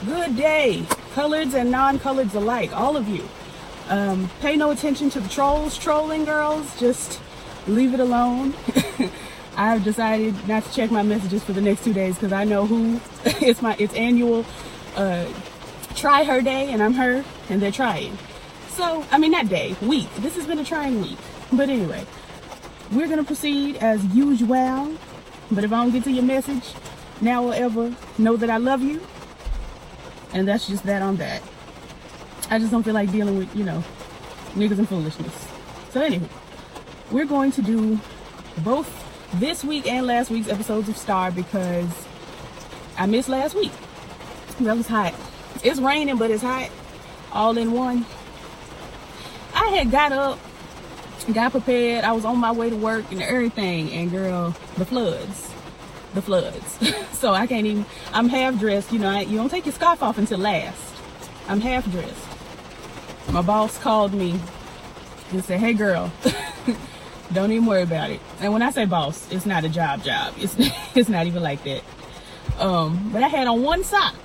Good day, coloreds and non-coloreds alike, all of you. Pay no attention to the trolls trolling, girls. Just leave it alone. I've decided not to check my messages for the next 2 days because I know who. It's annual try her day, and I'm her, and they're trying. So, I mean, not day, week. This has been a trying week. But anyway, we're going to proceed as usual. But if I don't get to your message, now or ever, know that I love you. And that's just that on that. I just don't feel like dealing with, niggas and foolishness. So anyway, we're going to do both this week and last week's episodes of Star because I missed last week. That was hot. It's raining, but it's hot. All in one. I had got up, got prepared. I was on my way to work and everything. And girl, the floods. So I can't even, I'm half dressed. You don't take your scarf off until last. I'm half dressed. My boss called me and said, hey girl, don't even worry about it. And when I say boss, it's not a job. It's not even like that. But I had on one sock.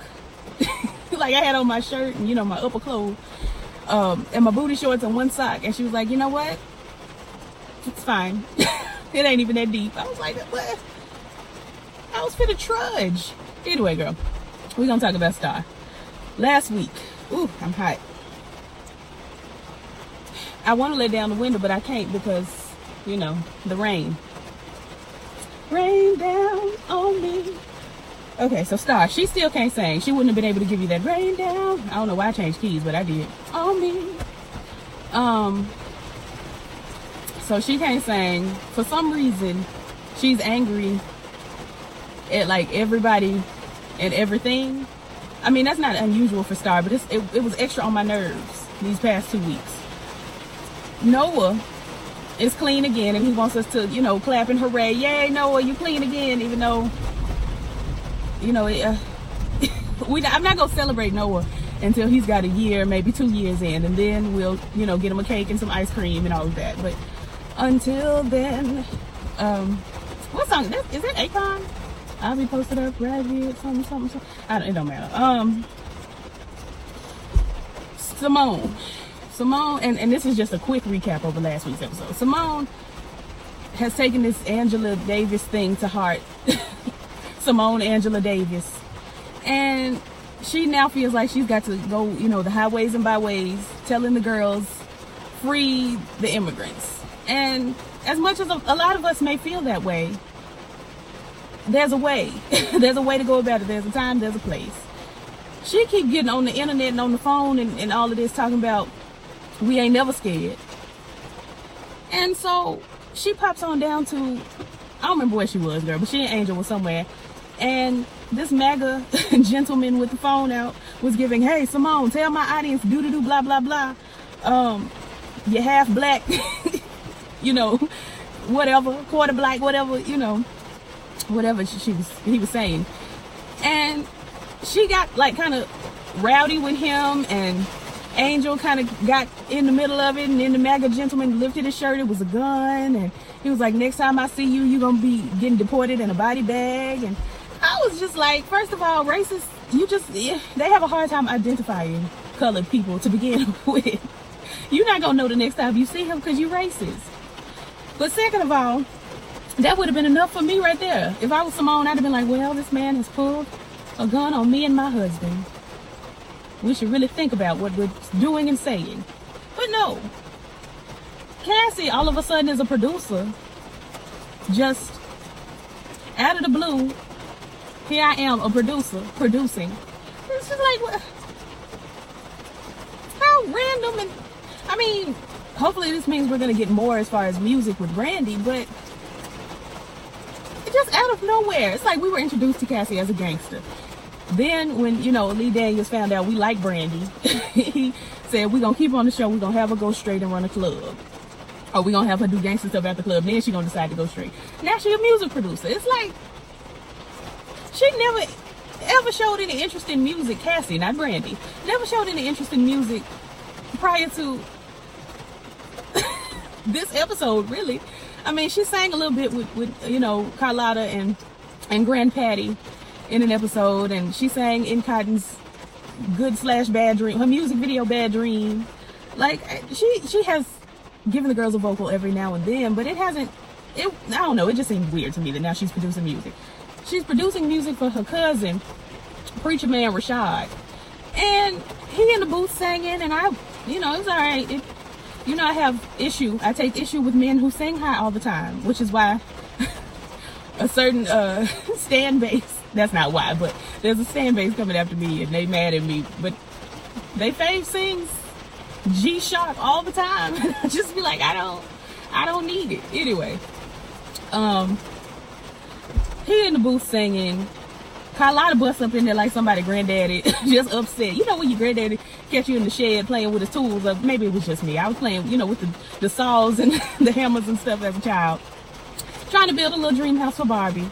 Like I had on my shirt and, my upper clothes. And my booty shorts and one sock. And she was like, you know what? It's fine. It ain't even that deep. I was like, what? I was finna trudge. Anyway, girl, we're gonna talk about Star. Last week, ooh, I'm hot. I want to let down the window, but I can't because, the rain. Rain down on me. Okay, so Star, she still can't sing. She wouldn't have been able to give you that rain down. I don't know why I changed keys, but I did. On me. So she can't sing. For some reason, she's angry at like everybody and everything. I mean, that's not unusual for Star, but it was extra on my nerves these past 2 weeks. Noah is clean again, and he wants us to, clap and hooray. Yay, Noah, you clean again, even though, I'm not going to celebrate Noah until he's got a year, maybe 2 years in, and then we'll, get him a cake and some ice cream and all of that. But until then, what song? Is that Akon? I'll be posted up right here, something. It don't matter. Simone, and this is just a quick recap over last week's episode. Simone has taken this Angela Davis thing to heart. Simone Angela Davis. And she now feels like she's got to go, the highways and byways, telling the girls, free the immigrants. And as much as a lot of us may feel that way, there's a way. There's a way to go about it. There's a time, there's a place. She keep getting on the internet and on the phone and all of this talking about we ain't never scared. And so she pops on down to, I don't remember where she was, girl, but she and Angel was somewhere. And this MAGA gentleman with the phone out was giving, hey, Simone, tell my audience, do, blah, blah, blah. You're half black, whatever, quarter black, whatever, whatever he was saying. And she got like kind of rowdy with him, and Angel kind of got in the middle of it, and then the MAGA gentleman lifted his shirt. It was a gun, and he was like, next time I see you, you're gonna be getting deported in a body bag. And I was just like, first of all, racists, they have a hard time identifying colored people to begin with. You're not gonna know the next time you see him because you're racist. But second of all, that would have been enough for me right there. If I was Simone, I'd have been like, well, this man has pulled a gun on me and my husband. We should really think about what we're doing and saying. But no. Cassie, all of a sudden, is a producer. Just out of the blue, here I am, a producer, producing. It's just like, what? How random. And I mean, hopefully this means we're going to get more as far as music with Brandy, but just out of nowhere. It's like we were introduced to Cassie as a gangster. Then when, Lee Daniels found out we like Brandy, he said, we're going to keep her on the show. We're going to have her go straight and run a club. Or we're going to have her do gangster stuff at the club. Then she's going to decide to go straight. Now she's a music producer. It's like, she never ever showed any interest in music. Cassie, not Brandy. Never showed any interest in music prior to this episode, really. I mean, she sang a little bit with Carlotta and Grand Patty in an episode, and she sang in Cotton's good / bad dream. Her music video, Bad Dream. Like, she has given the girls a vocal every now and then, but it hasn't. I don't know. It just seems weird to me that now she's producing music. She's producing music for her cousin, Preacher Man Rashad, and he in the booth singing, and it's all right. I take issue with men who sing high all the time, which is why a certain stan base, that's not why, but there's a stan base coming after me, and they mad at me, but they fave sings G sharp all the time, and I just be like, I don't need it. Anyway, he in the booth singing. Carlotta busts up in there like somebody granddaddy, just upset. You know when your granddaddy catch you in the shed playing with his tools, or maybe it was just me. I was playing, with the saws and the hammers and stuff as a child, trying to build a little dream house for Barbie.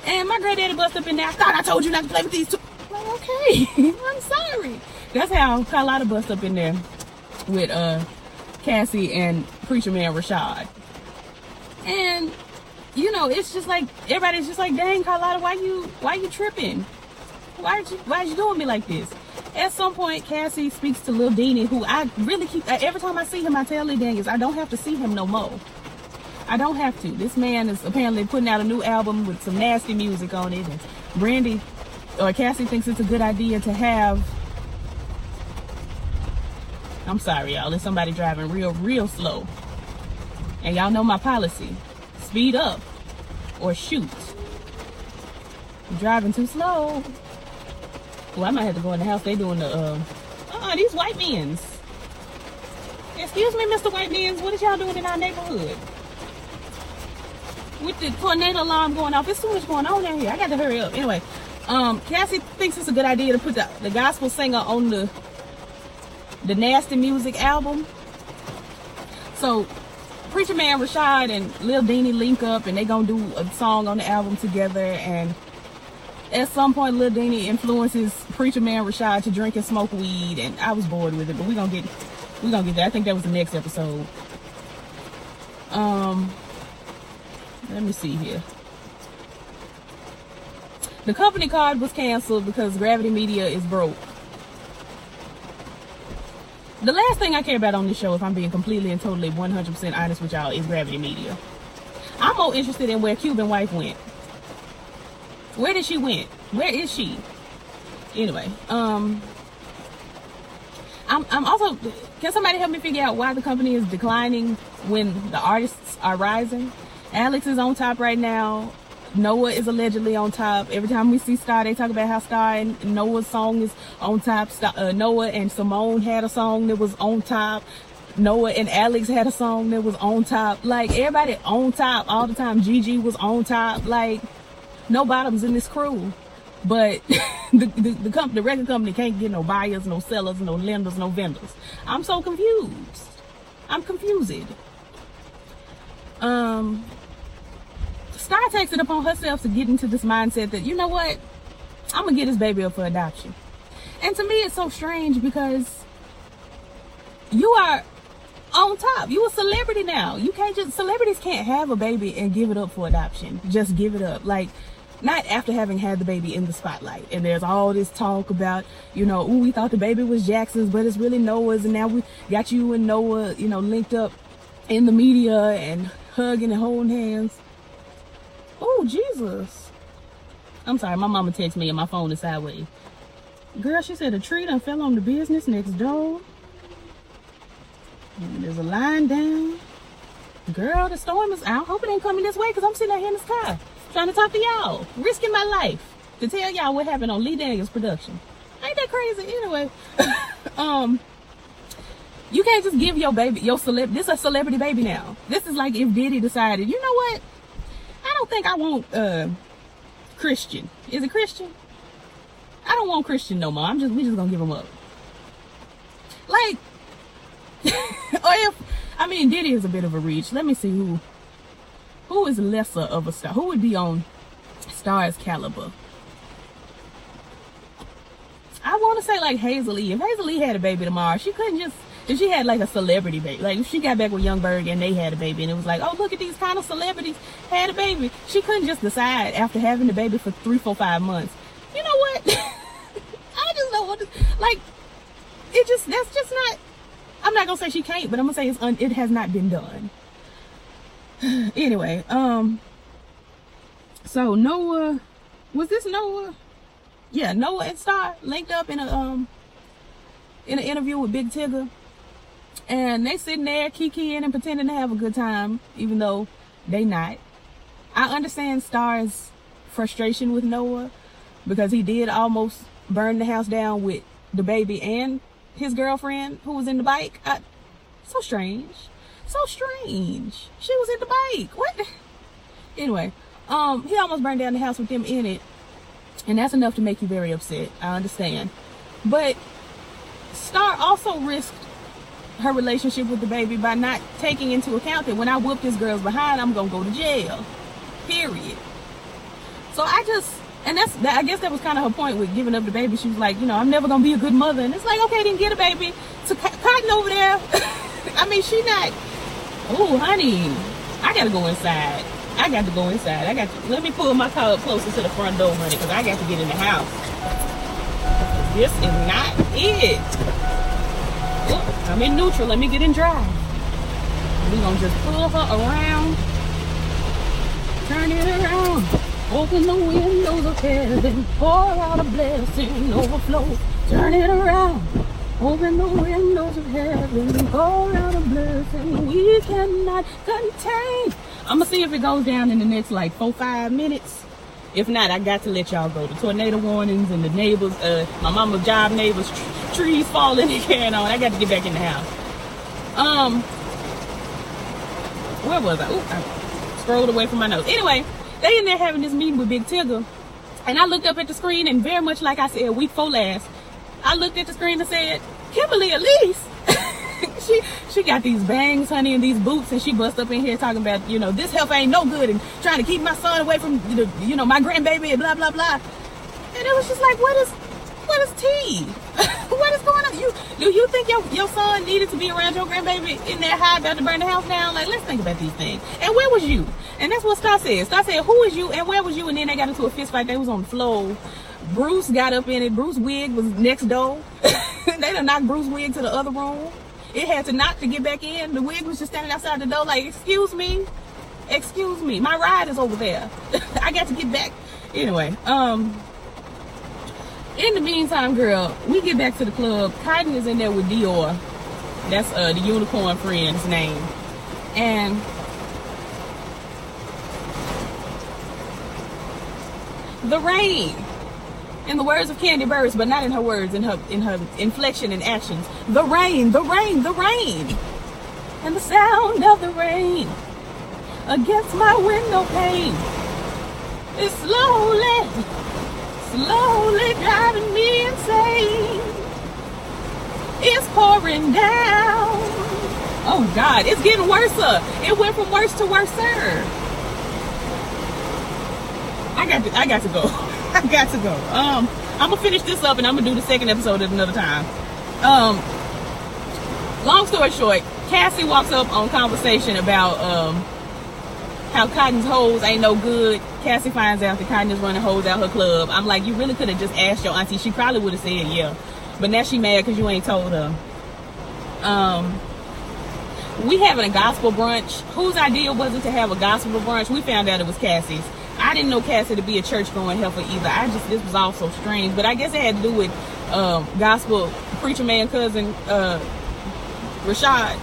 And my granddaddy busts up in there, I thought I told you not to play with these tools. I'm like, okay, I'm sorry. That's how Carlotta busts up in there with Cassie and Preacher Man Rashad. And it's just like, everybody's just like, dang, Carlotta, why you tripping? Why you doing me like this? At some point, Cassie speaks to Lil Deanie, who I really every time I see him, I tell Lil Daniels, I don't have to see him no more. I don't have to. This man is apparently putting out a new album with some nasty music on it, and Cassie thinks it's a good idea to have, I'm sorry, y'all, there's somebody driving real slow. And y'all know my policy. Speed up or shoot. You're driving too slow. Well, I might have to go in the house. They doing the these white men's. Excuse me, Mr. White Men's, what is y'all doing in our neighborhood? With the tornado alarm going off, there's so much going on down here. I got to hurry up. Anyway, Cassie thinks it's a good idea to put the gospel singer on the nasty music album. So Preacher Man Rashad and Lil Deanie link up, and they gonna do a song on the album together. And at some point, Lil Deanie influences Preacher Man Rashad to drink and smoke weed, and I was bored with it, but we gonna get there. I think that was the next episode. Let me see here. The company card was canceled because Gravity Media is broke. The last thing I care about on this show, if I'm being completely and totally 100% honest with y'all, is Gravity Media. I'm more interested in where Cuban Wife went. Where did she went? Where is she? Anyway, I'm also, can somebody help me figure out why the company is declining when the artists are rising? Alex is on top right now. Noah is allegedly on top. Every time we see Star, they talk about how Star and Noah's song is on top. Noah and Simone had a song that was on top. Noah and Alex had a song that was on top. Like, everybody on top all the time. Gigi was on top. Like, no bottoms in this crew. But the record company can't get no buyers, no sellers, no lenders, no vendors. I'm so confused. I'm confused. Star takes it upon herself to get into this mindset that, you know what, I'm gonna get this baby up for adoption. And to me, it's so strange because you are on top. You a celebrity now. Celebrities can't have a baby and give it up for adoption. Just give it up. Like, not after having had the baby in the spotlight. And there's all this talk about, ooh, we thought the baby was Jackson's, but it's really Noah's, and now we got you and Noah, linked up in the media and hugging and holding hands. Oh, Jesus. I'm sorry, my mama texted me and my phone is sideways. Girl, she said a tree done fell on the business next door. And there's a line down. Girl, the storm is out. Hope it ain't coming this way, because I'm sitting out here in the sky trying to talk to y'all. Risking my life to tell y'all what happened on Lee Daniels production. Ain't that crazy? Anyway, you can't just give your baby, this is a celebrity baby now. This is like if Diddy decided, you know what? I don't think I want Christian. Is it Christian? I don't want Christian no more. We just gonna give him up. Like, Diddy is a bit of a reach. Let me see who is lesser of a star. Who would be on Star's caliber? I want to say like Hazel E. If Hazel E had a baby tomorrow, she couldn't just, if she had like a celebrity baby, like if she got back with Young Berg and they had a baby and it was like, oh, look at these kind of celebrities had a baby, she couldn't just decide after having the baby for 3, 4, 5 months, you know what? I just don't want to, Like, that's just not, I'm not gonna say she can't, but I'm gonna say it has not been done. Anyway, so Noah, was this Noah? Yeah, Noah and Star linked up in an interview with Big Tigger, and they sitting there kikiing and pretending to have a good time, even though they not. I understand Star's frustration with Noah because he did almost burn the house down with the baby and his girlfriend who was in the bike. So strange. She was in the bike. What? Anyway, he almost burned down the house with them in it, and that's enough to make you very upset. I understand. But Star also risked her relationship with the baby by not taking into account that when I whoop this girl's behind, I'm gonna go to jail. Period. So I guess that was kind of her point with giving up the baby. She was like, I'm never gonna be a good mother. And it's like, okay, then get a baby. So Cotton over there, I mean, she not, oh, honey, I gotta go inside. Let me pull my car up closer to the front door, honey, because I got to get in the house. This is not it. Oh, I'm in neutral. Let me get in drive. We're gonna just pull her around. Turn it around. Open the windows of heaven. Pour out a blessing. Overflow. Turn it around. Open the windows of heaven. Pour out a blessing we cannot contain. I'm gonna see if it goes down in the next like 4-5 minutes. If not, I got to let y'all go. The tornado warnings and the neighbors, my mama's job neighbors, trees falling and carrying on. I got to get back in the house. Where was I? Ooh, I scrolled away from my notes. Anyway, they in there having this meeting with Big Tigger. And I looked up at the screen, and very much like I said week 4 last, I looked at the screen and said, Kimberly Elise. She got these bangs, honey, and these boots, and she bust up in here talking about, this health ain't no good, and trying to keep my son away from, my grandbaby, and blah, blah, blah. And it was just like, what is tea? What is going on? Do you think your son needed to be around your grandbaby in that high about to burn the house down? Like, let's think about these things. And where was you? And that's what Star said. Star said, who is you and where was you? And then they got into a fist fight. They was on the floor. Bruce got up in it. Bruce's wig was next door. They done knocked Bruce's wig to the other room. It had to knock to get back in. The wig was just standing outside the door like, excuse me, my ride is over there. I got to get back. Anyway, in the meantime, girl, we get back to the club. Cotton is in there with Dior. That's the unicorn friend's name. And the rain. In the words of Candy Burris, but not in her words, in her inflection and actions. The rain, the rain, the rain. And the sound of the rain against my window pane is slowly driving me insane. It's pouring down. Oh God, it's getting worse. It went from worse to worser. I got to go. I got to go. I'm gonna finish this up and I'm gonna do the second episode at another time. Long story short, Cassie walks up on conversation about how Cotton's hoes ain't no good. Cassie finds out that Cotton is running hoes out her club. I'm like, you really could have just asked your auntie. She probably would have said yeah, but now she mad because you ain't told her. We having a gospel brunch. Whose idea was it to have a gospel brunch? We found out it was Cassie's. I didn't know Cassie to be a church-going heifer either. This was all so strange. But I guess it had to do with gospel preacher man cousin Rashad.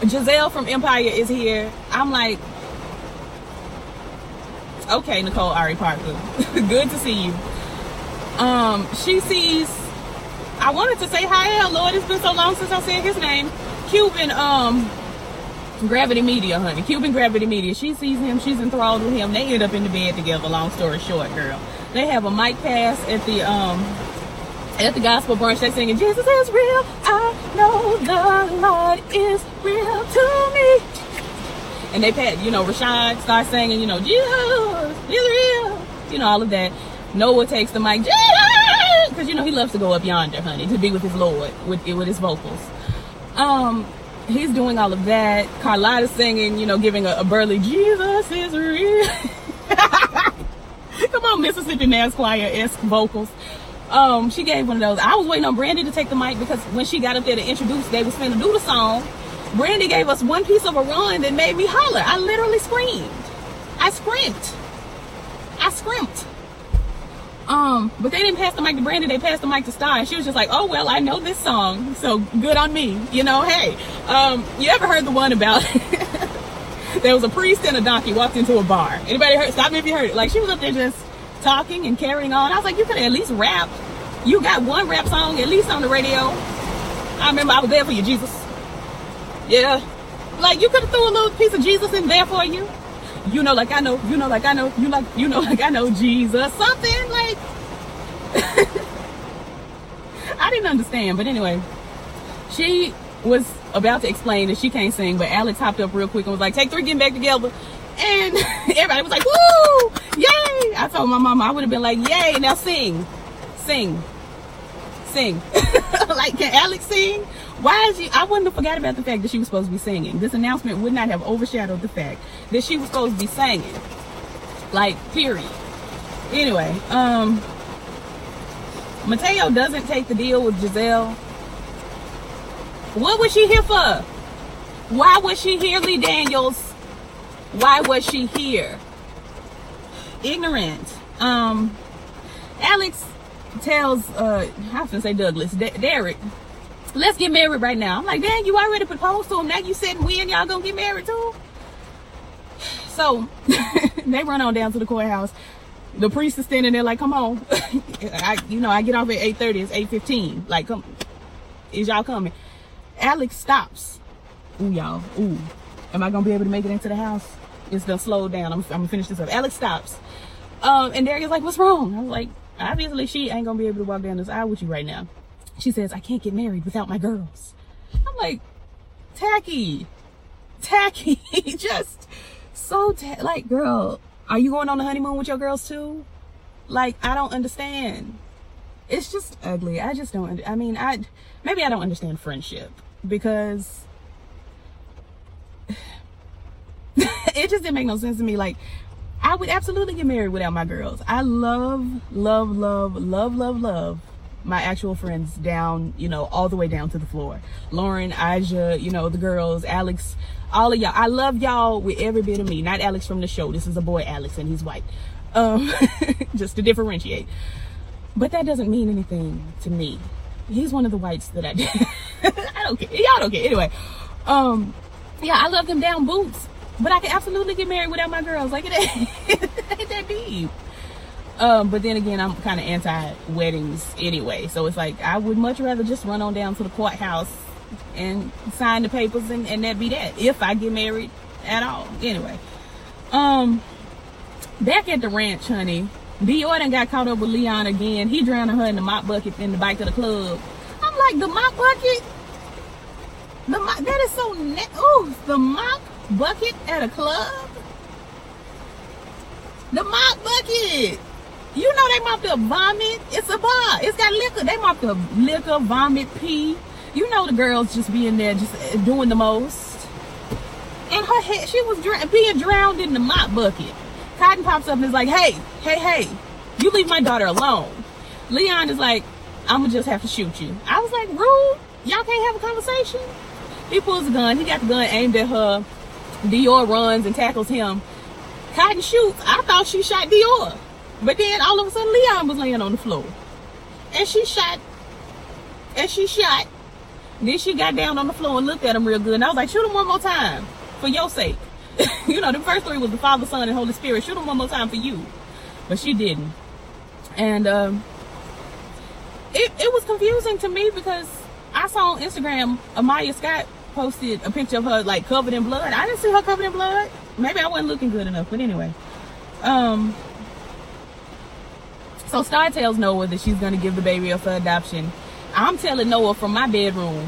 Giselle from Empire is here. I'm like, okay, Nicole Ari Parker. Good to see you. She sees, I wanted to say hi, Lord, it's been so long since I said his name. Cuban, Gravity Media, honey. Cuban Gravity Media. She sees him. She's enthralled with him. They end up in the bed together. Long story short, girl. They have a mic pass at the gospel brunch. They singing, Jesus is real. I know the Lord is real to me. And they pat, Rashad starts singing, Jesus is real. All of that. Noah takes the mic, Jesus, because he loves to go up yonder, honey, to be with his Lord with his vocals. He's doing all of that. Carlotta's singing, giving a burly, Jesus is real. Come on, Mississippi Mass Choir-esque vocals. She gave one of those. I was waiting on Brandy to take the mic because when she got up there to introduce, they was finna do the song. Brandy gave us one piece of a run that made me holler. I literally screamed. I scrimped. But they didn't pass the mic to Brandy, they passed the mic to Star, and she was just like, oh, well, I know this song, so good on me. You know, hey. You ever heard the one about there was a priest and a donkey walked into a bar? Anybody heard? Stop me if you heard it. Like, she was up there just talking and carrying on. I was like, you could have at least rapped. You got one rap song at least on the radio. I remember I was there for you, Jesus. Yeah. Like, you could have threw a little piece of Jesus in there for you. You know, like I know, you know, like I know, you know, like I know Jesus, something like. I didn't understand, but anyway, she was about to explain that she can't sing, but Alex hopped up real quick and was like, take 3, getting back together, and everybody was like, woo, yay! I told my mama I would have been like, yay, now sing. Like, can Alex sing? Why is I wouldn't have forgot about the fact that she was supposed to be singing. This announcement would not have overshadowed the fact that she was supposed to be singing. Like, period. Anyway, Mateo doesn't take the deal with Giselle. What was she here for? Why was she here, Lee Daniels? Why was she here? Ignorant. Alex tells, I was gonna say Douglas, Derek, let's get married right now. I'm like, dang, you already proposed to him. Now you said when y'all gonna get married too? So they run on down to the courthouse. The priest is standing there like, come on. I get off at 8:30. It's 8:15. Like, come, is y'all coming? Alex stops. Ooh, y'all. Ooh. Am I gonna be able to make it into the house? It's done slowed down. I'm gonna finish this up. Alex stops. And Derek is like, what's wrong? I was like, obviously she ain't gonna be able to walk down this aisle with you right now. She says, I can't get married without my girls. I'm like, tacky, just so like, girl, are you going on the honeymoon with your girls too? Like, I don't understand. It's just ugly. I just don't. I mean, maybe I don't understand friendship because it just didn't make no sense to me. Like, I would absolutely get married without my girls. I love my actual friends down, all the way down to the floor. Lauren, Aja, the girls, Alex, all of y'all. I love y'all with every bit of me. Not Alex from the show. This is a boy, Alex, and he's white. Just to differentiate. But that doesn't mean anything to me. He's one of the whites that I did. I don't care. Y'all don't care. Anyway, yeah, I love them down boots. But I can absolutely get married without my girls. Like, it ain't that deep. But then again, I'm kind of anti-weddings anyway. So it's like, I would much rather just run on down to the courthouse and sign the papers and that be that. If I get married at all. Anyway. Back at the ranch, honey, Dior done got caught up with Leon again. He drowning her in the mop bucket in the bike to the club. I'm like, the mop bucket? That is so ooh, the mop bucket at a club? The mop bucket. You know they mopped up vomit. It's a bar. It's got liquor. They mopped up liquor, vomit, pee. You know the girls just being there, just doing the most. And her head, she was being drowned in the mop bucket. Cotton pops up and is like, hey, you leave my daughter alone. Leon is like, I'ma just have to shoot you. I was like, rude. Y'all can't have a conversation. He pulls a gun. He got the gun aimed at her. Dior runs and tackles him. Cotton shoots. I thought she shot Dior. But then all of a sudden Leon was laying on the floor. And she shot. Then she got down on the floor and looked at him real good. And I was like, shoot him one more time. For your sake. The first 3 was the Father, Son, and Holy Spirit. Shoot him one more time for you. But she didn't. And it was confusing to me because I saw on Instagram Amaya Scott posted a picture of her like covered in blood. I didn't see her covered in blood. Maybe I wasn't looking good enough, but anyway. So Star tells Noah that she's gonna give the baby up for adoption. I'm telling Noah from my bedroom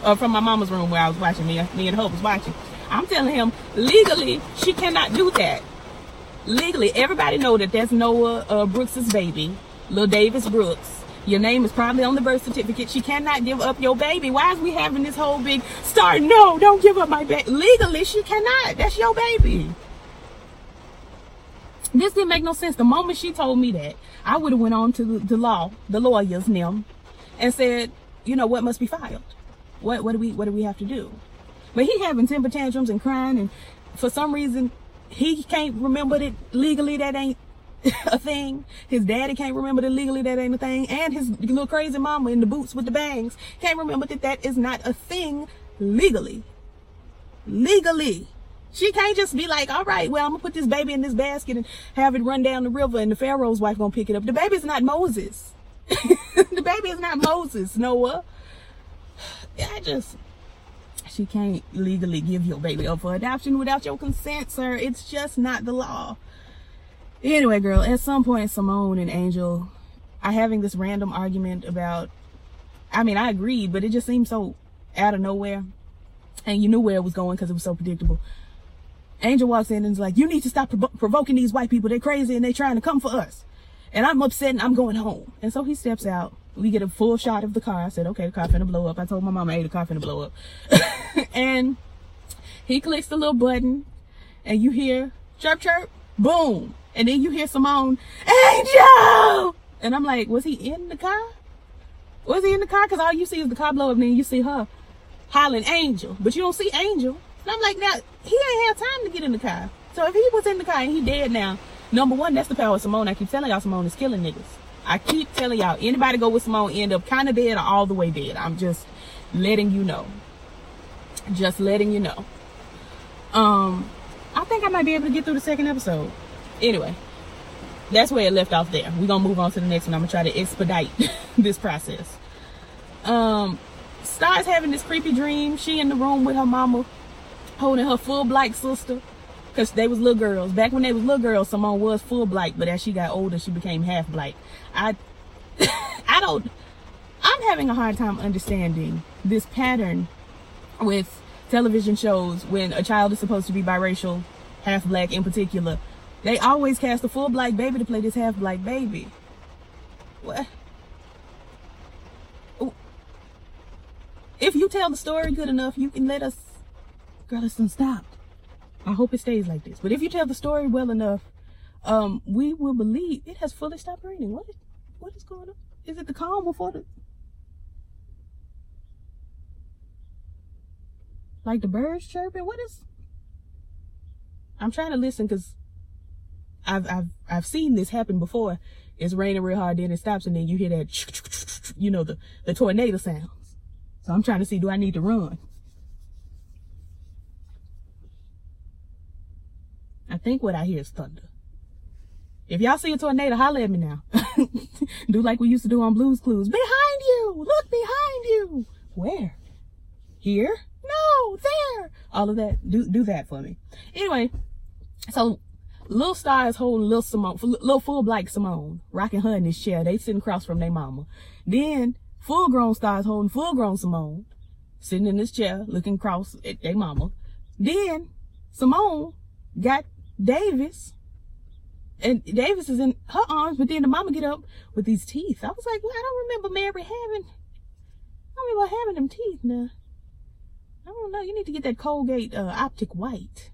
or from my mama's room where I was watching, me and Hope was watching. I'm telling him legally she cannot do that. Legally, everybody know that that's Noah Brooks's baby, Lil Davis Brooks. Your name is probably on the birth certificate. She cannot give up your baby. Why is we having this whole big Star? No, don't give up my baby. Legally, she cannot. That's your baby. This didn't make no sense. The moment she told me that, I would have went on to the lawyers, NIM, and said, you know, what must be filed? What do we have to do? But he having temper tantrums and crying, and for some reason, he can't remember that legally that ain't a thing. His daddy can't remember that legally that ain't a thing. And his little crazy mama in the boots with the bangs can't remember that that is not a thing legally. Legally. She can't just be like, all right, well, I'm gonna put this baby in this basket and have it run down the river and the Pharaoh's wife gonna pick it up. The baby's not Moses. The baby is not Moses, Noah. She can't legally give your baby up for adoption without your consent, sir. It's just not the law. Anyway, girl, at some point, Simone and Angel are having this random argument about, I mean, I agreed, but it just seemed so out of nowhere. And you knew where it was going because it was so predictable. Angel walks in and is like, you need to stop provoking these white people. They're crazy and they're trying to come for us. And I'm upset and I'm going home. And so he steps out. We get a full shot of the car. I said, okay, the car finna blow up. I told my mama, hey, the car finna blow up. And he clicks the little button and you hear chirp, chirp, boom. And then you hear Simone, Angel! And I'm like, was he in the car? Was he in the car? Because all you see is the car blow up and then you see her hollering Angel. But you don't see Angel. And I'm like, now, he ain't had time to get in the car. So if he was in the car and he dead now, number one, that's the power of Simone. I keep telling y'all Simone is killing niggas. I keep telling y'all, anybody go with Simone end up kind of dead or all the way dead. I'm just letting you know. Just letting you know. I think I might be able to get through the second episode. Anyway, that's where it left off there. We're going to move on to the next one. I'm going to try to expedite this process. Star's having this creepy dream. She in the room with her mama, holding her full black sister. Because they was little girls. Back when they was little girls, Simone was full black. But as she got older, she became half black. I'm having a hard time understanding this pattern with television shows when a child is supposed to be biracial, half black in particular. They always cast a full black baby to play this half black baby. What? If you tell the story good enough, you can let us... Girl, it's stop. I hope it stays like this. But if you tell the story well enough, we will believe. It has fully stopped raining. What is going on? Is it the calm before the... Like the birds chirping? What is... I'm trying to listen because I've seen this happen before. It's raining real hard, then it stops, and then you hear that, you know, the tornado sounds. So I'm trying to see, do I need to run? I think what I hear is thunder. If y'all see a tornado, holler at me now. Do like we used to do on Blue's Clues. Behind you! Look behind you! Where? Here? No, there! All of that. Do that for me. Anyway, so Little Star is holding little Simone, little full black Simone, rocking her in this chair. They sitting across from their mama. Then full grown Star is holding full grown Simone, sitting in this chair, looking across at their mama. Then Simone got Davis, and Davis is in her arms, but then the mama get up with these teeth. I was like, well, I don't remember Mary having them teeth now. I don't know. You need to get that Colgate Optic White.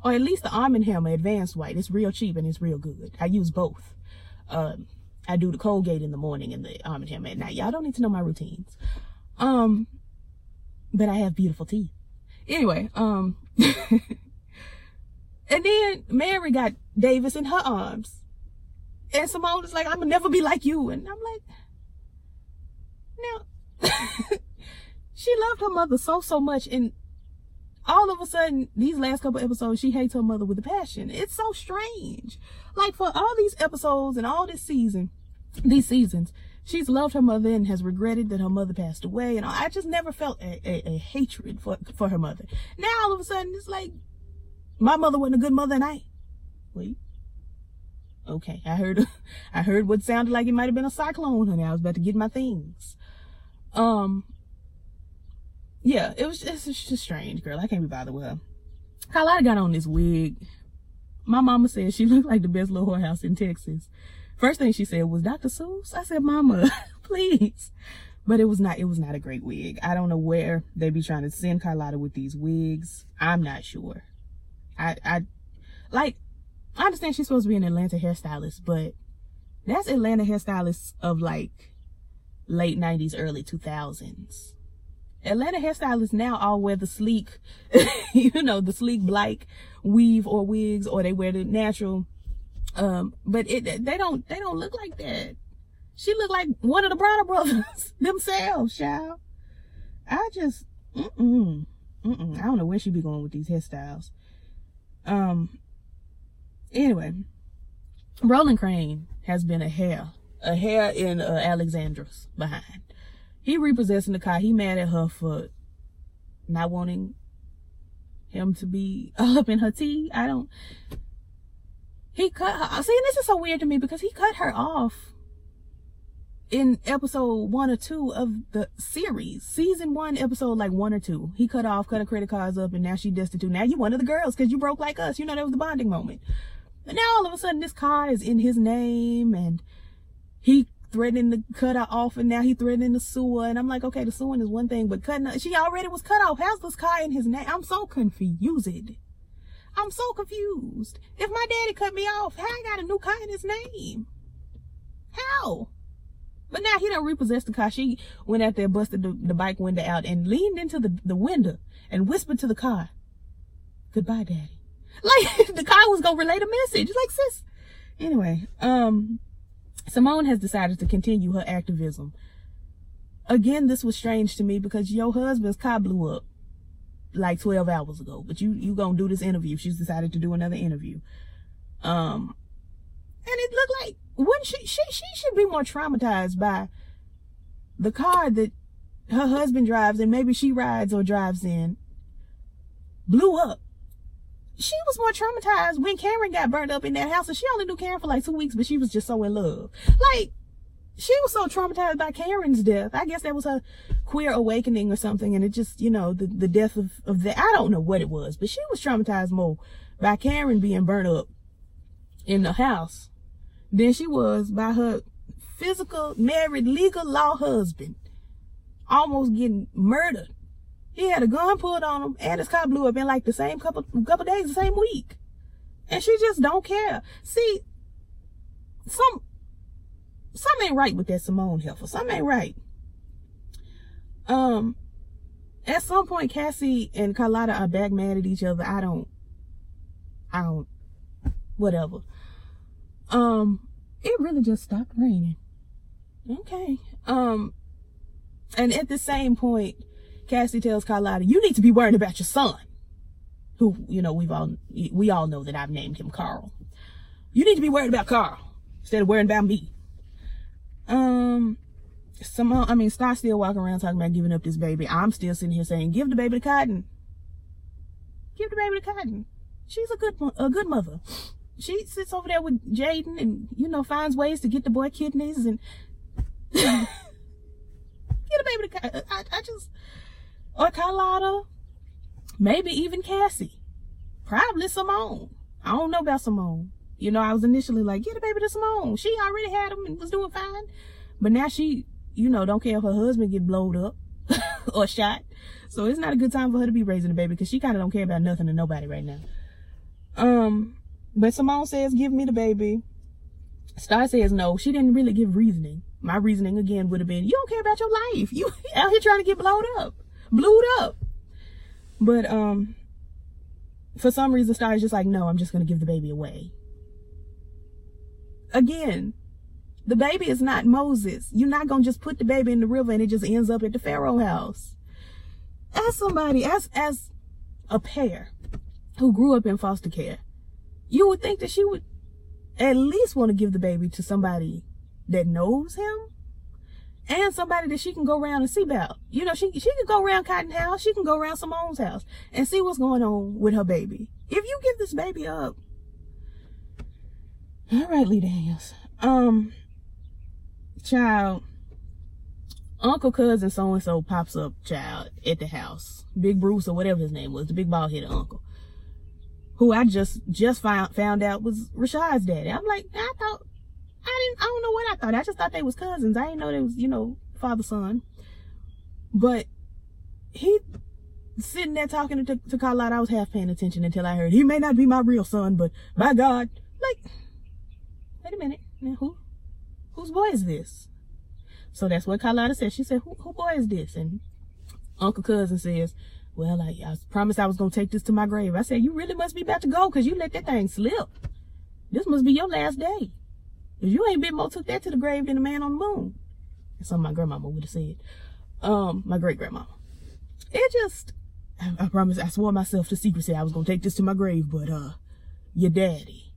Or at least the Arm & Hammer Advanced White. It's real cheap and it's real good. I use both. I do the Colgate in the morning and the Arm & Hammer at night. Y'all don't need to know my routines. But I have beautiful teeth. Anyway, and then Mary got Davis in her arms. And Simone is like, I'm gonna never be like you. And I'm like, now, she loved her mother so much. And all of a sudden, these last couple episodes, she hates her mother with a passion. It's so strange. Like, for all these episodes and all this season, these seasons, she's loved her mother and has regretted that her mother passed away. And I just never felt a hatred for her mother. Now, all of a sudden, it's like, my mother wasn't a good mother and wait. Okay, I heard what sounded like it might have been a cyclone, honey. I was about to get my things. Yeah, it's just strange, girl. I can't be bothered with her. Carlotta got on this wig. My mama said she looked like the best little whorehouse in Texas. First thing she said was Dr. Seuss. I said, Mama, please. But it was not a great wig. I don't know where they be trying to send Carlotta with these wigs. I'm not sure. I understand she's supposed to be an Atlanta hairstylist, but that's Atlanta hairstylists of like late 90s, early 2000s. Atlanta hairstylists now all wear the sleek, the sleek black weave or wigs, or they wear the natural. But they don't look like that. She looked like one of the Bronner brothers themselves, child. I just, I don't know where she be going with these hairstyles. Anyway, Roland Crane has been a hair in Alexandra's behind. He repossessing the car. He mad at her for not wanting him to be up in her tea. He cut her. See, and this is so weird to me because he cut her off in episode 1 or 2 of the series. Season 1, episode like 1 or 2. He cut her credit cards up, and now she destitute. Now you one of the girls because you broke like us. That was the bonding moment. And now all of a sudden this car is in his name, and he threatening to cut her off, and now he threatening to sue her. And I'm like, okay, the suing is one thing, but cutting her, she already was cut off. How's this car in his name? I'm so confused. I'm so confused. If my daddy cut me off, how I got a new car in his name? How? But now he done repossessed the car. She went out there, busted the bike window out, and leaned into the window and whispered to the car, "Goodbye, Daddy." Like the car was gonna relay the message. Like, sis. Anyway, Simone has decided to continue her activism. Again, this was strange to me because your husband's car blew up like 12 hours ago, but you gonna do this interview. She's decided to do another interview. And it looked like, wouldn't she should be more traumatized by the car that her husband drives and maybe she rides or drives in blew up. She was more traumatized when Karen got burned up in that house, and she only knew Karen for like 2 weeks, but she was just so in love. Like, she was so traumatized by Karen's death. I guess that was her queer awakening or something, and it just, the death of that. I don't know what it was, but she was traumatized more by Karen being burned up in the house than she was by her physical, married, legal law husband almost getting murdered. He had a gun pulled on him, and his car blew up in like the same couple days, the same week. And she just don't care. See, something ain't right with that Simone heifer. Something ain't right. At some point, Cassie and Carlotta are back mad at each other. I don't, whatever. It really just stopped raining. Okay. And at the same point, Cassie tells Carlotta, "You need to be worried about your son," who, we all know that I've named him Carl. "You need to be worried about Carl instead of worrying about me." Star's still walking around talking about giving up this baby. I'm still sitting here saying, give the baby to Cotton. Give the baby to Cotton. She's a good mother. She sits over there with Jaden and, finds ways to get the boy kidneys and get the baby to Cotton. Or Carlotta, maybe even Cassie, probably Simone. I don't know about Simone. I was initially like, get the baby to Simone. She already had him and was doing fine. But now she, don't care if her husband get blowed up or shot. So it's not a good time for her to be raising a baby because she kind of don't care about nothing and nobody right now. But Simone says, give me the baby. Star says no. She didn't really give reasoning. My reasoning again would have been, you don't care about your life. You out here trying to get blued up. But for some reason Star is just like, no, I'm just gonna give the baby away. Again, the baby is not Moses. You're not gonna just put the baby in the river and it just ends up at the Pharaoh house. As somebody, as a pair who grew up in foster care, you would think that she would at least want to give the baby to somebody that knows him and somebody that she can go around and see about. She can go around Cotton house. She can go around Simone's house and see what's going on with her baby. If you give this baby up, all right, Lee Daniels. Child, Uncle Cousin so-and-so pops up, child, at the house. Big Bruce or whatever his name was, the big bald-headed uncle, who I just found out was Rashad's daddy. I'm like, I don't know what I thought. I just thought they was cousins. I didn't know they was, father, son. But he sitting there talking to Carlotta. I was half paying attention until I heard, he may not be my real son, but by God, Like, wait a minute. Now, whose boy is this? So that's what Carlotta said. She said, who boy is this? And Uncle Cousin says, well, I promised I was going to take this to my grave. I said, you really must be about to go because you let that thing slip. This must be your last day. Because you ain't been more took that to the grave than the man on the moon. That's something my grandmama would have said. My great-grandmama. It just, I promised, I swore myself to secrecy I was going to take this to my grave, but your daddy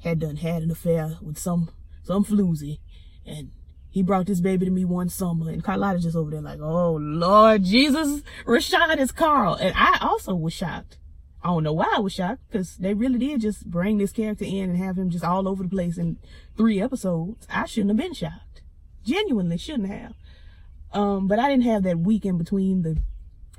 had an affair with some floozy, and he brought this baby to me one summer, and Carlotta just over there like, oh, Lord Jesus, Rashad is Carl. And I also was shocked. I don't know why I was shocked, because they really did just bring this character in and have him just all over the place in 3 episodes. I shouldn't have been shocked. Genuinely shouldn't have. But I didn't have that week in between the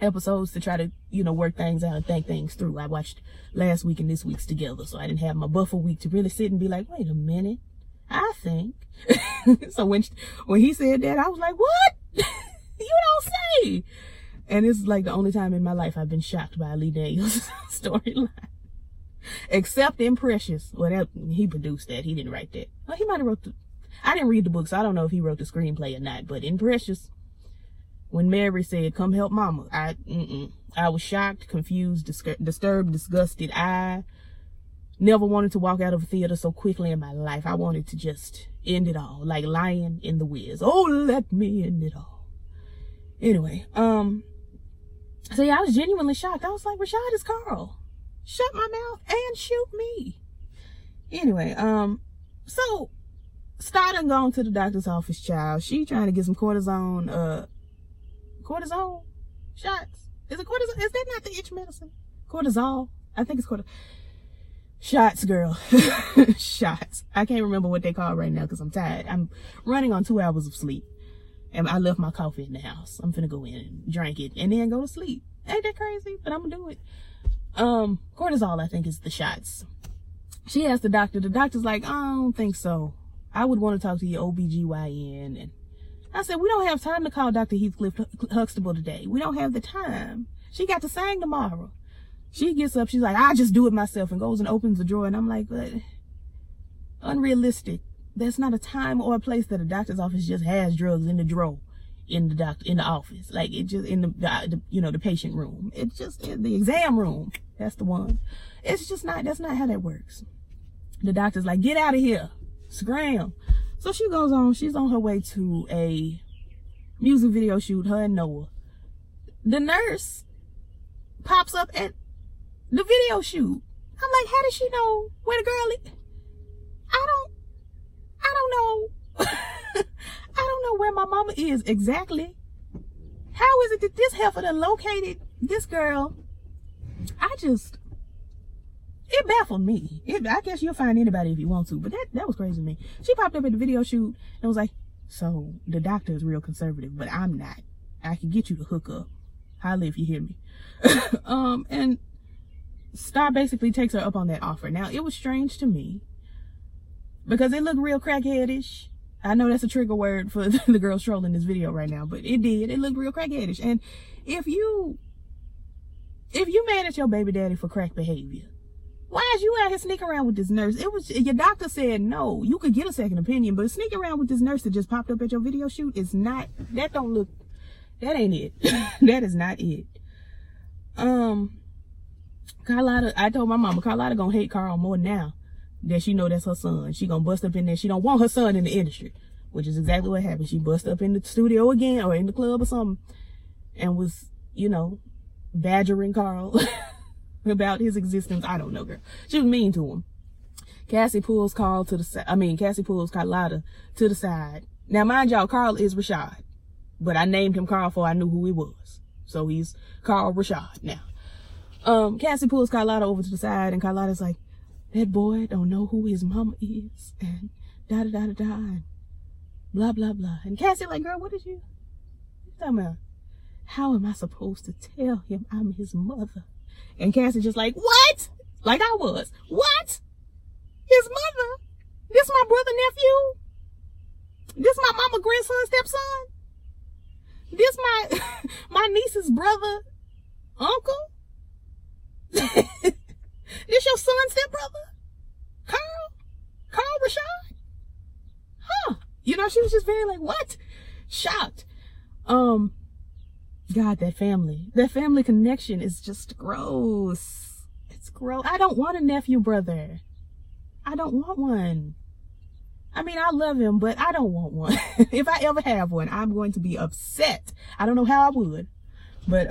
episodes to try to, work things out and think things through. I watched last week and this week's together, so I didn't have my buffer week to really sit and be like, wait a minute, I think. So when he said that, I was like, what? You don't say. And it's like the only time in my life I've been shocked by Lee Daniels' storyline. Except in Precious. Well, he produced that. He didn't write that. Well, he might have wrote I didn't read the book, so I don't know if he wrote the screenplay or not. But in Precious, when Mary said, come help mama, I was shocked, confused, disturbed, disgusted. I never wanted to walk out of a theater so quickly in my life. I wanted to just end it all, like Lion in the Wiz. Oh, let me end it all. Anyway, so yeah, I was genuinely shocked. I was like, Rashad is Carl. Shut my mouth and shoot me. Anyway, so Star done gone to the doctor's office, child. She trying to get some cortisone shots. Is it cortisone? Is that not the itch medicine? Cortisol? I think it's cortisol. Shots, girl. Shots. I can't remember what they call right now because I'm tired. I'm running on 2 hours of sleep. And I left my coffee in the house. I'm finna go in and drink it and then go to sleep. Ain't that crazy? But I'm gonna do it. Cortisol, I think, is the shots. She asked the doctor. The doctor's like, I don't think so. I would want to talk to your OBGYN. And I said, we don't have time to call Dr. Heathcliff Huxtable today. We don't have the time. She got to sing tomorrow. She gets up. She's like, I'll just do it myself, and goes and opens the drawer. And I'm like, but unrealistic. There's not a time or a place that a doctor's office just has drugs in the drawer in the office. Like, it just in the patient room. It's just in the exam room. That's the one. It's just not, that's not how that works. The doctor's like, get out of here. Scram. So she goes on. She's on her way to a music video shoot, her and Noah. The nurse pops up at the video shoot. I'm like, how does she know where the girl is? I don't know. I don't know where my mama is exactly. How is it that this heifer done located this girl? It baffled me. I guess you'll find anybody if you want to, but that was crazy to me. She popped up at the video shoot and was like, so the doctor is real conservative, but I'm not. I can get you to hook up. Holla if you hear me. And Star basically takes her up on that offer. Now, it was strange to me because it looked real crackheadish. I know that's a trigger word for the girls trolling this video right now, but it did. It looked real crackheadish. And if you mad at your baby daddy for crack behavior, why is you out here sneaking around with this nurse? Your doctor said no. You could get a second opinion, but sneaking around with this nurse that just popped up at your video shoot is not, that ain't it. That is not it. Carlotta, I told my mama, Carlotta gonna hate Carl more now that she know that's her son. She gonna bust up in there. She don't want her son in the industry, which is exactly what happened. She bust up in the studio again or in the club or something and was, badgering Carl about his existence. I don't know, girl. She was mean to him. Cassie pulls Carlotta to the side. Now, mind y'all, Carl is Rashad, but I named him Carl before I knew who he was. So he's Carl Rashad now. Cassie pulls Carlotta over to the side, and Carlotta's like, that boy don't know who his mama is, and da-da-da-da-da, and blah, blah, blah. And Cassie like, girl, what you talking about? How am I supposed to tell him I'm his mother? And Cassie just like, what? Like I was. What? His mother? This my brother, nephew? This my mama, grandson, stepson? This my niece's brother, uncle? This your son, stepbrother? Carl? Rashad? Huh? You know, she was just very like, what? Shocked. God, that family connection is just gross. It's gross. I don't want a nephew brother. I don't want one. I mean, I love him, but I don't want one. If I ever have one, I'm going to be upset. I don't know how I would, but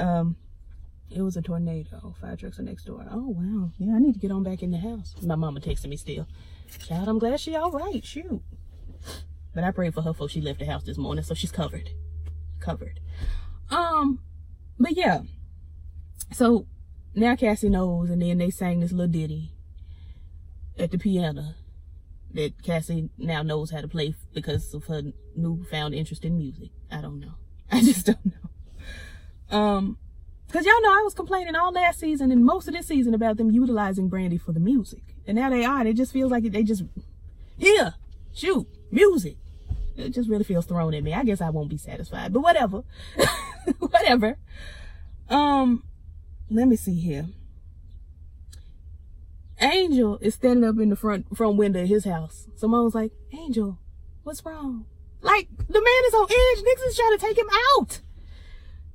it was a tornado. Fire trucks are next door. Oh wow. Yeah, I need to get on back in the house. My mama texting me still. Child, I'm glad she all right. Shoot. But I prayed for her before she left the house this morning, so she's covered. But yeah. So now Cassie knows, and then they sang this little ditty at the piano that Cassie now knows how to play because of her newfound interest in music. I don't know. I just don't know. Because y'all know I was complaining all last season and most of this season about them utilizing Brandy for the music. And now they are, and it just feels like they just, here, shoot, music. It just really feels thrown at me. I guess I won't be satisfied, but whatever. Whatever. Let me see here. Angel is standing up in the front window of his house. Simone's like, Angel, what's wrong? Like, the man is on edge. Nixon's trying to take him out.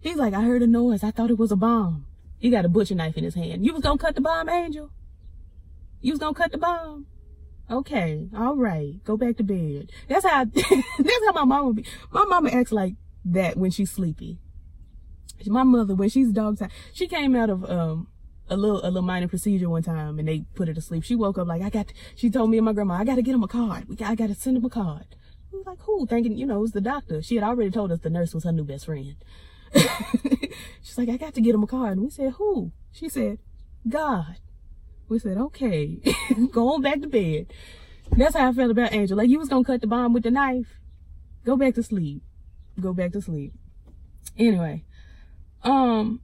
He's like, I heard a noise. I thought it was a bomb. He got a butcher knife in his hand. You was gonna cut the bomb, Angel? You was gonna cut the bomb? Okay, all right. Go back to bed. That's how my mama be. My mama acts like that when she's sleepy. My mother, when she's dog tired, she came out of a little minor procedure one time and they put her to sleep. She woke up like, she told me and my grandma, I gotta get him a card. I gotta send him a card. I was like, who? Thinking, it was the doctor. She had already told us the nurse was her new best friend. She's like, I got to get him a card. And we said, who? She said, God. We said, okay, go on back to bed. That's how I felt about Angel. Like, you was gonna cut the bomb with the knife. Go back to sleep. Go back to sleep. Anyway, in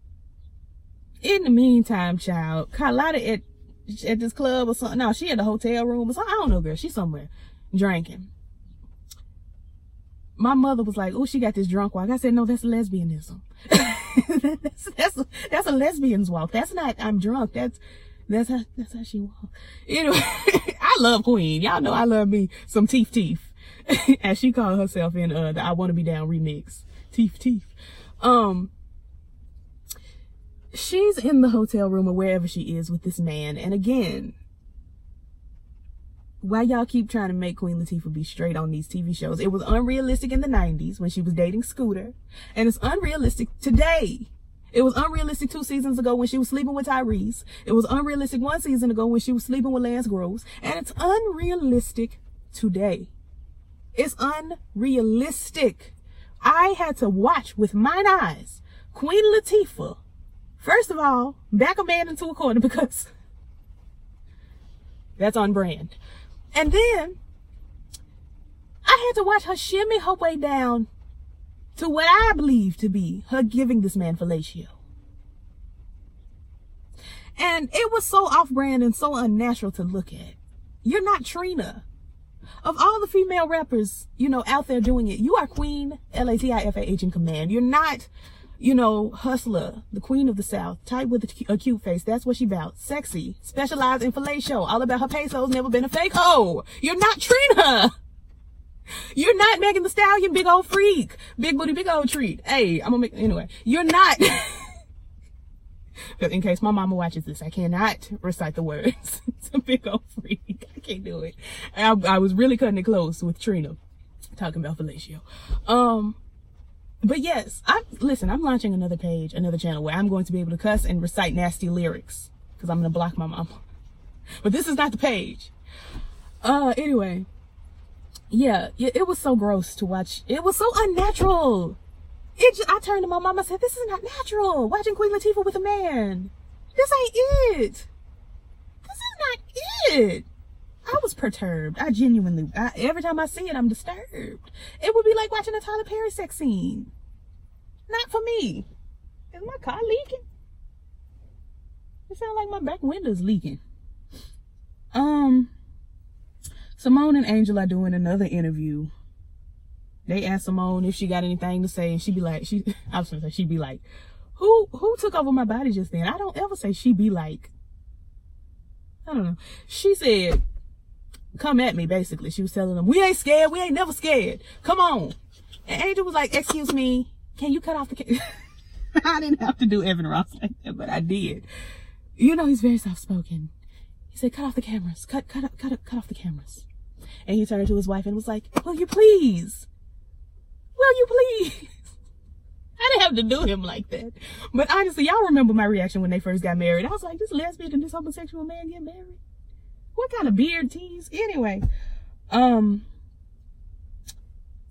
the meantime, child, Carlotta at this club or something. No, she at the hotel room or something. I don't know, girl. She's somewhere drinking. My mother was like, oh, she got this drunk walk. I said, no, that's lesbianism. that's a lesbian's walk. That's not, I'm drunk. That's how she walks. Anyway, I love Queen. Y'all know I love me some Teeth. As she called herself in the I Wanna Be Down remix. Teeth. She's in the hotel room or wherever she is with this man. And again, why y'all keep trying to make Queen Latifah be straight on these TV shows? It was unrealistic in the 90s when she was dating Scooter. And it's unrealistic today. It was unrealistic 2 seasons ago when she was sleeping with Tyrese. It was unrealistic 1 season ago when she was sleeping with Lance Gross. And it's unrealistic today. It's unrealistic. I had to watch with mine eyes Queen Latifah, first of all, back a man into a corner because that's on brand. And then I had to watch her shimmy her way down to what I believe to be her giving this man fellatio. And it was so off-brand and so unnatural to look at. You're not Trina. Of all the female rappers, out there doing it, you are Queen Latifah in command. You're not, Hustler, the queen of the South, tight with a cute face. That's what she about. Sexy, specialized in fellatio, all about her pesos, never been a fake hoe. You're not Trina. You're not Megan Thee Stallion, big old freak, big booty, big old treat. Hey, anyway, you're not. In case my mama watches this, I cannot recite the words. It's a big old freak. I can't do it. I was really cutting it close with Trina talking about fellatio. But yes, I'm launching another page, another channel where I'm going to be able to cuss and recite nasty lyrics because I'm going to block my mama. But this is not the page. Anyway, yeah, it was so gross to watch. It was so unnatural. I turned to my mom and said, this is not natural. Watching Queen Latifah with a man. This ain't it. This is not it. I was perturbed. Every time I see it, I'm disturbed. It would be like watching a Tyler Perry sex scene. Not for me. Is my car leaking? It sounds like my back window's leaking. Simone and Angel are doing another interview. They asked Simone if she got anything to say, and she'd be like, who took over my body just then? I don't ever say she be like. I don't know. She said, come at me, basically. She was telling them, we ain't scared. We ain't never scared. Come on. And Angel was like, excuse me, can you cut off the camera? I didn't have to do Evan Ross like that, but I did. You know, he's very soft-spoken. He said, cut off the cameras. Cut off the cameras. And he turned to his wife and was like, will you please? Will you please? I didn't have to do him like that. But honestly, y'all remember my reaction when they first got married. I was like, this lesbian and this homosexual man get married? What kind of beard tease? Anyway,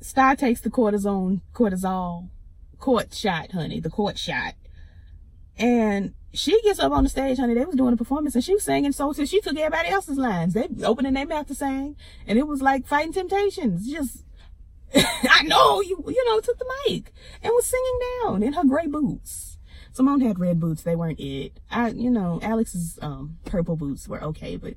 Star takes the cortisol court shot, honey, the court shot. And she gets up on the stage, honey. They was doing a performance and she was singing, so she took everybody else's lines. They opening their mouth to sing, and it was like Fighting Temptations. Just, I know, you know, took the mic and was singing down in her gray boots. Simone had red boots. They weren't it. You know, Alex's purple boots were okay, but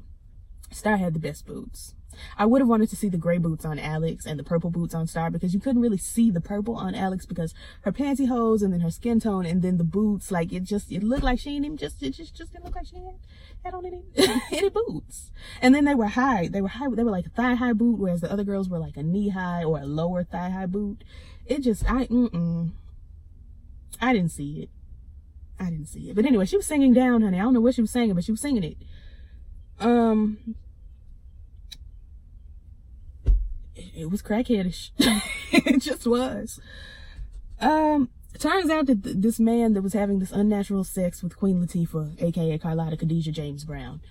Star had the best boots. I would have wanted to see the gray boots on Alex and the purple boots on Star, because you couldn't really see the purple on Alex because her pantyhose and then her skin tone and then the boots, like it looked like she didn't even just didn't look like she had on any boots. And then they were high. They were like a thigh high boot, whereas the other girls were like a knee high or a lower thigh high boot. It just, I didn't see it. I didn't see it. But anyway, she was singing down, honey. I don't know what she was singing, but she was singing it. It was crackheadish. It just was. It turns out that this man that was having this unnatural sex with Queen Latifah, aka Carlotta Khadijah James Brown,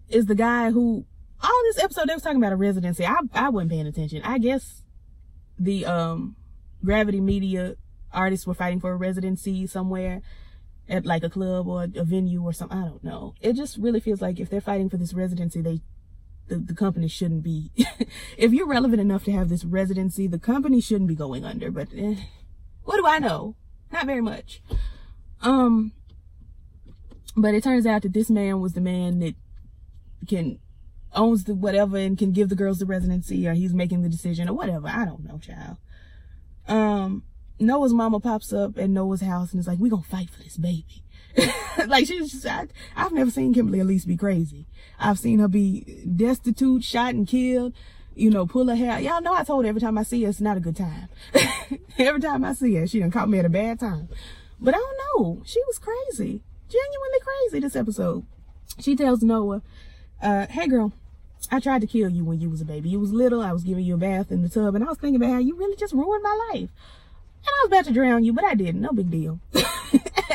is the guy who, all this episode they was talking about a residency. I wasn't paying attention. I guess the Gravity Media artists were fighting for a residency somewhere at like a club or a venue or something. I don't know. It just really feels like if they're fighting for this residency, the company shouldn't be. If you're relevant enough to have this residency, the company shouldn't be going under. But what do I know? Not very much. But it turns out that this man was the man that owns the whatever and can give the girls the residency, or he's making the decision or whatever. I don't know, child. Noah's mama pops up at Noah's house and is like, we gonna fight for this baby. Like, she's just, I've never seen Kimberly Elise be crazy. I've seen her be destitute, shot and killed, you know, pull her hair. Y'all know I told her every time I see her, it's not a good time. Every time I see her, she done caught me at a bad time. But I don't know. She was crazy. Genuinely crazy this episode. She tells Noah, hey girl, I tried to kill you when you was a baby. You was little. I was giving you a bath in the tub, and I was thinking about how you really just ruined my life. And I was about to drown you, but I didn't. No big deal.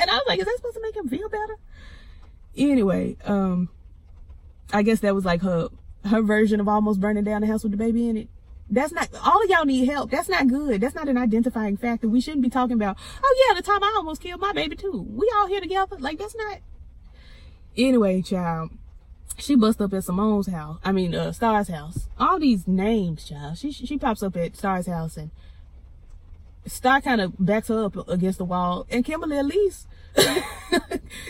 And I was like, is that supposed to make him feel better? Anyway, I guess that was like her version of almost burning down the house with the baby in it. That's not, all of y'all need help. That's not good. That's not an identifying factor. We shouldn't be talking about, oh yeah, the time I almost killed my baby too. We all here together. Like, that's not. Anyway, child, she busts up at Simone's house. I mean, Star's house. All these names, child. She pops up at Star's house, and Star kind of backs her up against the wall, and Kimberly Elise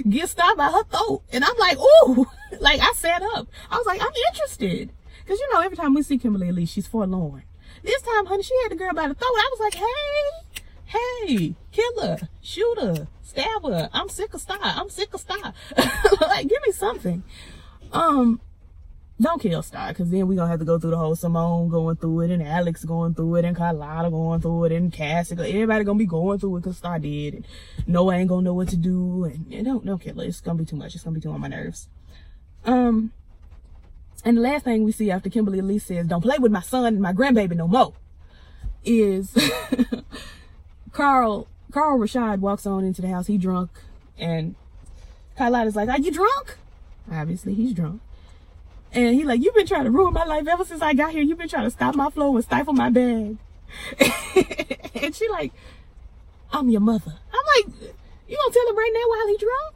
gets Star by her throat. And I'm like, ooh, like I sat up. I was like, I'm interested. Because, you know, every time we see Kimberly Elise, she's forlorn. This time, honey, she had the girl by the throat. I was like, hey, kill her, shoot her, stab her. I'm sick of Star. I'm sick of Star. Like, give me something. Don't kill Star, because then we're going to have to go through the whole Simone going through it, and Alex going through it, and Carlotta going through it, and Cassie. Everybody going to be going through it because Star did. And Noah ain't going to know what to do. And don't kill her. It's going to be too much. It's going to be too on my nerves. And the last thing we see after Kimberly Elise says, don't play with my son and my grandbaby no more, is Carl Rashad walks on into the house. He drunk. And Carlotta's like, are you drunk? Obviously, he's drunk. And he like, you've been trying to ruin my life ever since I got here. You've been trying to stop my flow and stifle my bag. And she like, I'm your mother. I'm like, you gonna tell him right now while he drunk?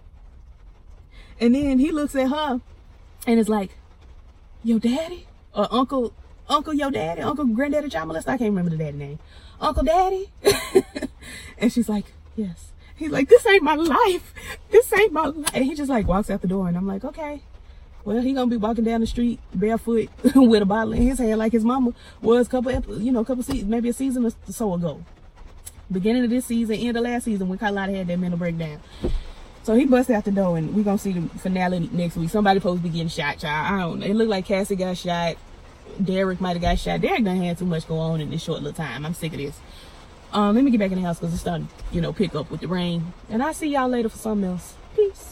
And then he looks at her and is like, your daddy? Or uncle your daddy? Uncle Granddaddy Child Molester? I can't remember the daddy name. Uncle Daddy? And she's like, yes. He's like, this ain't my life. This ain't my life. And he just like walks out the door, and I'm like, okay. Well, he gonna be walking down the street barefoot with a bottle in his hand like his mama was couple seasons, maybe a season or so ago. Beginning of this season, end of last season, when Carlotta had that mental breakdown. So he busted out the door, and we're gonna see the finale next week. Somebody supposed to be getting shot, child. I don't know. It looked like Cassie got shot. Derek might have got shot. Derek done had too much go on in this short little time. I'm sick of this. Let me get back in the house because it's starting, pick up with the rain. And I'll see y'all later for something else. Peace.